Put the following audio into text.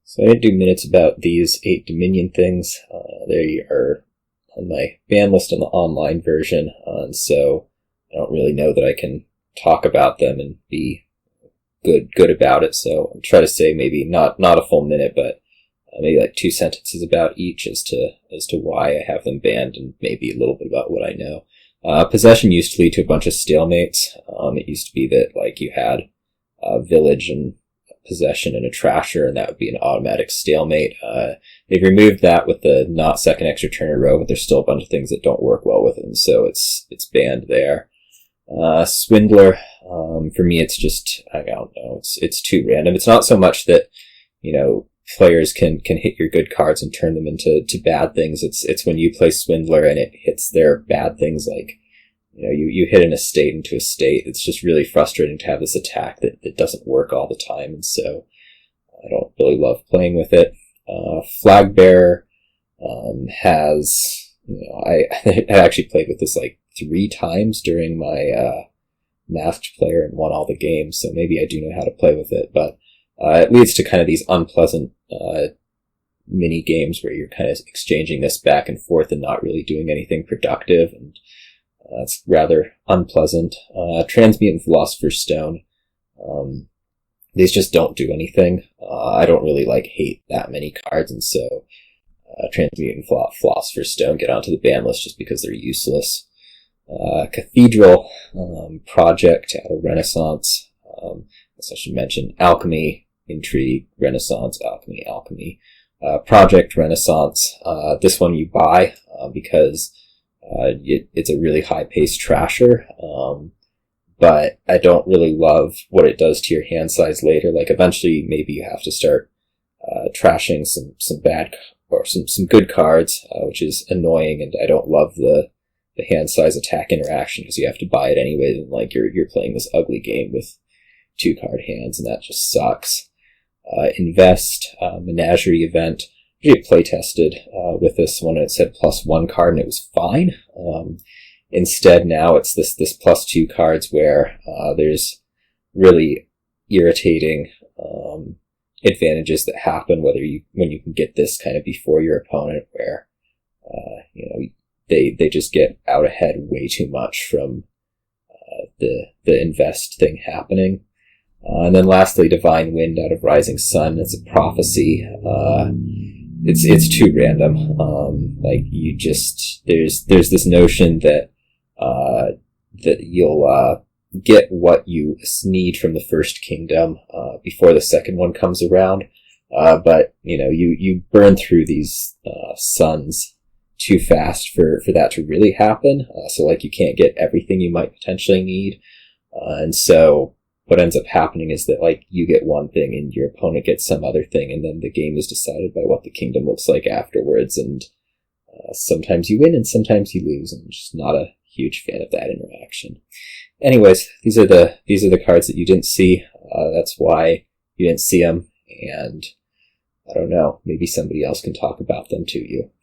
So I didn't do minutes about these 8 Dominion things. They are on my ban list in the online version, and so I don't really know that I can talk about them and be good about it. So I'll try to say maybe not a full minute, but maybe like 2 sentences about each as to why I have them banned, and maybe a little bit about what I know. Possession used to lead to a bunch of stalemates. It used to be that like you had a village and possession and a trasher, and that would be an automatic stalemate. They've removed that with the not second extra turn in a row, but there's still a bunch of things that don't work well with it, and so it's banned there. Swindler, for me, it's just, I don't know, it's too random. It's not so much that, players can hit your good cards and turn them into bad things. It's when you play Swindler and it hits their bad things, like, you hit an estate into a state. It's just really frustrating to have this attack that doesn't work all the time, and so I don't really love playing with it. Flag Bearer has, I actually played with this like 3 times during my masked player and won all the games, so maybe I do know how to play with it, but it leads to kind of these unpleasant mini games where you're kind of exchanging this back and forth and not really doing anything productive, and it's rather unpleasant. Transmutant Philosopher's Stone. These just don't do anything. I don't really hate that many cards, and so Transmutant Philosopher's Stone get onto the ban list just because they're useless. Cathedral, Project out of Renaissance. As I should mention, Alchemy, Intrigue, Renaissance, Alchemy. Project, Renaissance. This one you buy because it's a really high-paced trasher, but I don't really love what it does to your hand size later. Like, eventually, maybe you have to start trashing some bad or some good cards, which is annoying, and I don't love the hand size attack interaction because you have to buy it anyway, and like you're playing this ugly game with 2-card hands, and that just sucks. Invest, Menagerie Event. I play tested with this one, and it said +1 card, and it was fine. Instead, now it's this +2 cards where there's really irritating advantages that happen when you can get this kind of before your opponent, where they just get out ahead way too much from the invest thing happening. And then lastly, Divine Wind out of Rising Sun. It's a prophecy. It's too random. There's this notion that you'll get what you need from the first kingdom before the second one comes around. But you burn through these suns too fast for that to really happen. So you can't get everything you might potentially need. And so what ends up happening is that you get one thing and your opponent gets some other thing, and then the game is decided by what the kingdom looks like afterwards, and sometimes you win and sometimes you lose, and I'm just not a huge fan of that interaction. Anyways, these are the cards that you didn't see. That's why you didn't see them, and I don't know, maybe somebody else can talk about them to you.